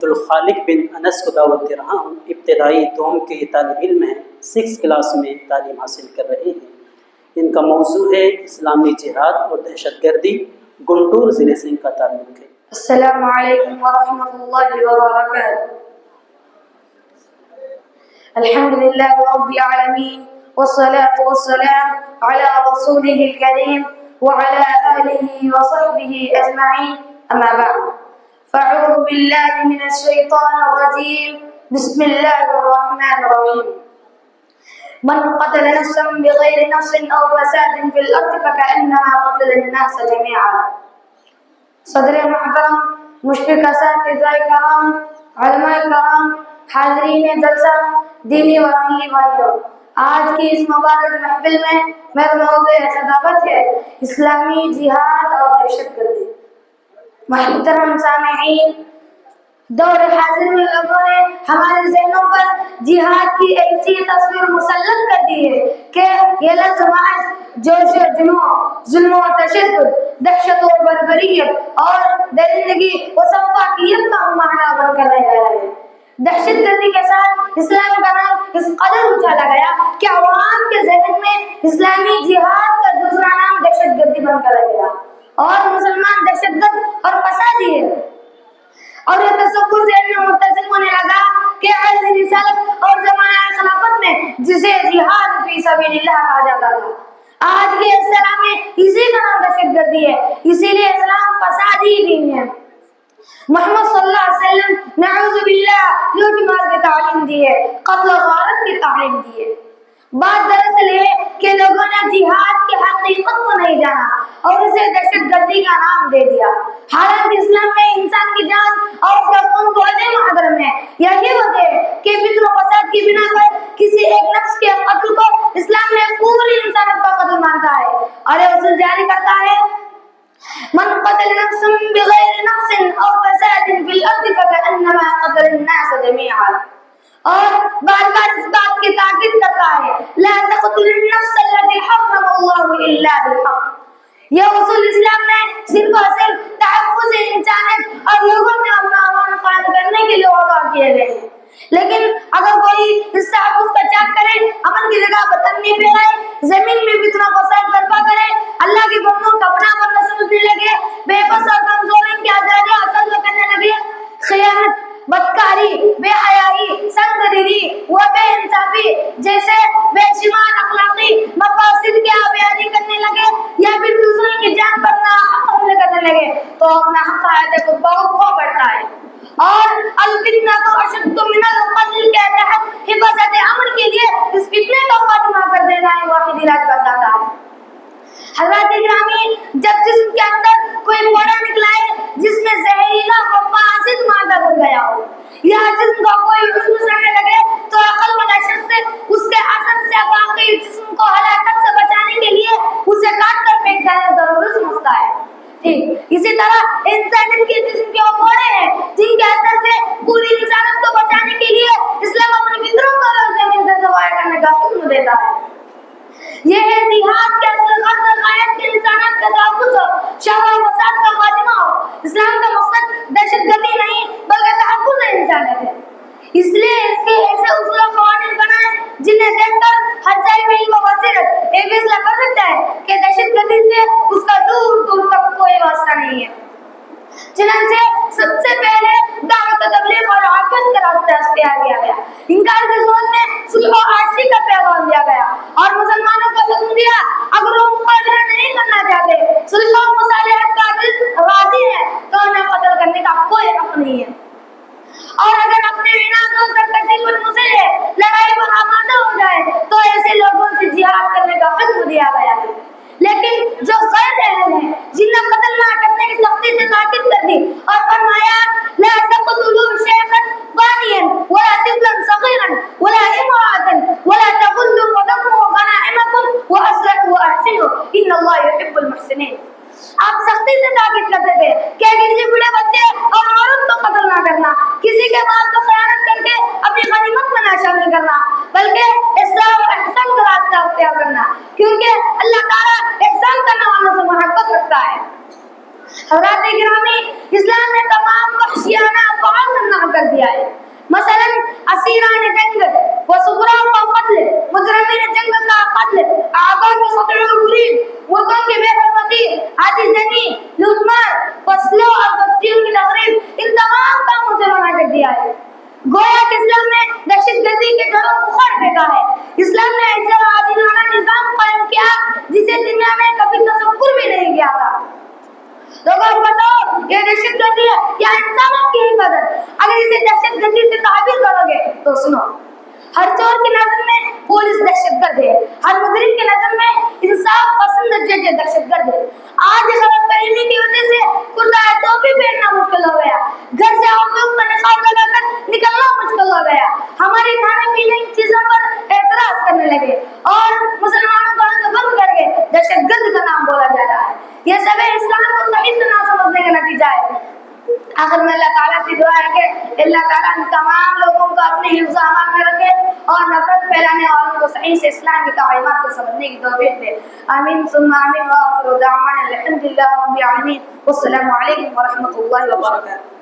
عبدالخالق بن انس کو دعوت دے رہا ہوں۔ ابتدائی دوم کے طالب علم ہیں، 6 کلاس میں تعلیم حاصل کر رہے ہیں۔ ان کا موضوع ہے اسلامی جہاد اور دہشت گردی۔ گنٹور ضلع سے ان کا تعلق ہے۔ السلام علیکم ورحمۃ اللہ وبرکاتہ۔ الحمد للہ رب العالمین والصلاة والسلام على رسوله الكريم وعلى آله وصحبه أجمعين، أما بعد، فأعوذ بالله من الشيطان الرجيم، بسم الله الرحمن الرحيم۔ من قتل نفسا بغير نفس أو فساد في الأرض فكأنما قتل الناس جميعا۔ صدر محترم، مشفق اساتذہ کرام، علماء کرام، حاضرین جلسہ، دینی و عملی بھائیوں، آج کی اس مبارک محفل میں میرا موضوع خطابت ہے اسلامی جہاد اور دہشت گردی۔ محترم سامعین، دور حاضر میں لوگوں نے ہمارے ذہنوں پر جہاد کی ایسی تصویر مسلط کر دی ہے کہ یہ لفظ محض جوش و جنون، ظلم و تشدد، دہشت و بربریت اور درندگی و سفاکیت کا معنی بن کر رہ گیا ہے۔ دہشت گردی کے ساتھ اسلام کا نام اس قدر اچھالا گیا کہ عوام کے ذہن میں اسلامی جہاد کا دوسرا نام دہشت گردی بن کر رہ گیا، اور مسلمان دہشت گرد اور فسادی ہے، اور یہ تصور ذہن میں مرتسم ہونے لگا کہ عہد رسالت اور زمانہ خلافت میں جسے جہاد فی سبیل اللہ کہا جاتا تھا، آج کے اسلام میں اسی کا نام دہشت گردی ہے۔ اسی لیے اسلام فسادی دین ہے۔ محمد صلی اللہ علیہ وسلم نعوذ باللہ لوٹ مار کی تعلیم دی ہے، قتل و غارت کی تعلیم دی ہے۔ بات دراصل ہے کہ لوگوں نے جہاد کی حقیقت کو نہیں جانا اور اسے دہشت گردی کا نام دے دیا، حالانکہ اسلام میں انسان کی جان اور اس کا خون کو عظیم محترم ہے۔ یہی وجہ ہے کہ فطر و فساد کی بنا پر کسی ایک نفس کے قتل کو اسلام میں پوری انسانیت کا قتل مانتا ہے، اور یہ اصول جاری کرتا ہے من قتل نفسا بغیر نفس او فساد فی الارض فکأنما قتل الناس جميعا، اور بار بار اس بات کی تاکید کرتا ہے لا تقتلوا النفس التي حرم الله الا بالحق۔ یہ اصول اسلام میں صرف اور صرف تحفظ انسانیت اور لوگوں میں امن و امان قائم کرنے کے لیے وضع کیے گئے ہیں، لیکن اگر کوئی اس تحفظ کا چاک کرے، امن کی جگہ بدامنی پھیلائے، زمین میں فتنہ فساد برپا کرے، اللہ کے بندوں کو اپنا بندہ سمجھنے لگے، بے بس اور کمزور ان کی آزادی حاصل کرنے لگے، خیانت، بدکاری، بے حیائی، سنگ دلی و بے انصافی جیسے بے شمار اخلاقی مقاصد کی آبیاری کرنے لگے، یا پھر دوسروں کی جان پر ناحق حملے کرنے لگے، تو اپنا حق آیت کو بہت کھو پڑتا ہے۔ اور الفتنہ اشد من القتل کے تحت حفاظت امن کے لیے اس فتنے کا خاتمہ کر دینا ہی واحد علاج بتاتا ہے۔ حضرات گرامی، جب جسم کے اندر کوئی پوڑا نکلا ہے جس میں زہریلا و فاسد مادہ بن گیا ہو، یا جسم کا کوئی عضو سڑنے لگے، تو عقل والا شخص اس کے اثر سے باقی جسم کو ہلاکت سے بچانے کے لیے اسے کاٹ کر پھینک دینا ضروری سمجھتا ہے۔ ٹھیک اسی طرح انسانیت کے جسم کے پوڑے ہیں جن کے اثر سے پوری انسانیت کو بچانے کے لیے اسلام اپنی فطروں کو زمین سے زوال کرنے کا حکم دیتا ہے۔ یہ ہے جہاد کے اصل غرض غایت کے انسانیت کا تحفظ ہو، شر و فساد کا خاتمہ ہو۔ اسلام کا مقصد دہشت گردی نہیں بلکہ تحفظ انسانیت ہے۔ اس لیے اس کے ایسے اصول و قوانین بنائے جنہیں دیکھ کر ہر صاحب علم و بصیرت یہ فیصلہ کر سکتا ہے کہ دہشت گردی سے اس کا دور دور تک کوئی واسطہ نہیں ہے۔ چنانچہ سب سے پہلے دعوت و تبلیغ اور عافیت کا راستہ اختیار کیا گیا، انکار کے صورت میں صلح و عاشی کا پیغام دیا گیا، اور مسلمانوں کو حکم دیا اگر وہ مقابلہ نہیں کرنا چاہتے، صلح و مصالحت کا راضی ہے تو انہیں قتل کرنے کا کوئی حق نہیں ہے، اور اگر اپنے بنا دوسرا کسی پر مسلح لڑائی پر آمادہ ہو جائے تو ایسے لوگوں سے جہاد کرنے کا حکم دیا گیا ہے۔ لیکن جو غیر اہل ہیں جنہیں قتل نہ کرنے کی سختی سے تاکید کر دی اور فرمایا لا تقتلوا شيخا ضانيا ولا طفلا صغيرا ولا امرأة ولا تغلوا ودموا غنائمكم واصلحوا واحسنوا ان الله يحب المحسنين۔ آپ سختی سے تاکید کرتے تھے کہ کسی بڑے بچے اور عورت کو قتل نہ کرنا، کسی کے مال کو خیانت کر کے اپنی غنیمت میں نہ شامل کرنا، بلکہ اصلاح اور احسان کا راستہ اختیار کرنا، کیونکہ اللہ تعالیٰ احسان کرنے والوں سے محبت رکھتا ہے۔ حضرات گرامی، اسلام نے تمام وحشیانہ افعال سے منع کر دیا ہے. مثلا اسیران جنگ و سفراء کا قتل، مجرمین جنگ کا قتل، آبا کے قتل و غریب، مردوں کی بے حرمتی، آدھی زنی، لوٹ مار، فصلوں اور بستیوں کی تخریب، ان تمام کاموں سے منع کر دیا ہے. گویا کہ اسلام نے دہشت گردی کے جڑوں کو اکھاڑ پھینکا ہے. اسلام نے ایسا عادلانہ نظام قائم کیا جسے دنیا میں کبھی تصور بھی نہیں کیا تھا. لوگوں کو بتاؤ یہ دہشت گردی ہے یا انسانوں کی حفاظت؟ اگر اسے دہشت گردی سے تعبیر کرو گے تو سنو، ہر چور کی نظر میں پولیس دہشت گرد ہے، ہر مجرم کی نظر میں انصاف پسند جج دہشت گرد ہے. آج غلط فہمی کی وجہ سے کرتا ٹوپی پہننا مشکل ہو گیا، گھر سے عورتوں کو نقاب لگا کر نکلنا مشکل ہو گیا، ہماری کھانے پینے کی چیزوں پر اعتراض کرنے لگے اور مسلمانوں کو بند کر کے دہشت گرد کا نام بولا جا رہا ہے. یہ سب اسلام کو صحیح سے نہ سمجھنے کا نتیجہ ہے. آخر میں اللہ تعالیٰ سے دعا ہے کہ اللہ تعالیٰ تمام لوگوں کو اپنے حفظ و امان میں رکھے اور نفرت پھیلانے والوں کو صحیح سے اسلام کی تعلیمات کو سمجھنے کی توفیق دے. آمین ثم آمین. وآخر دعوانا الحمد للہ رب العالمین. والسلام علیکم ورحمۃ اللہ وبرکاتہ.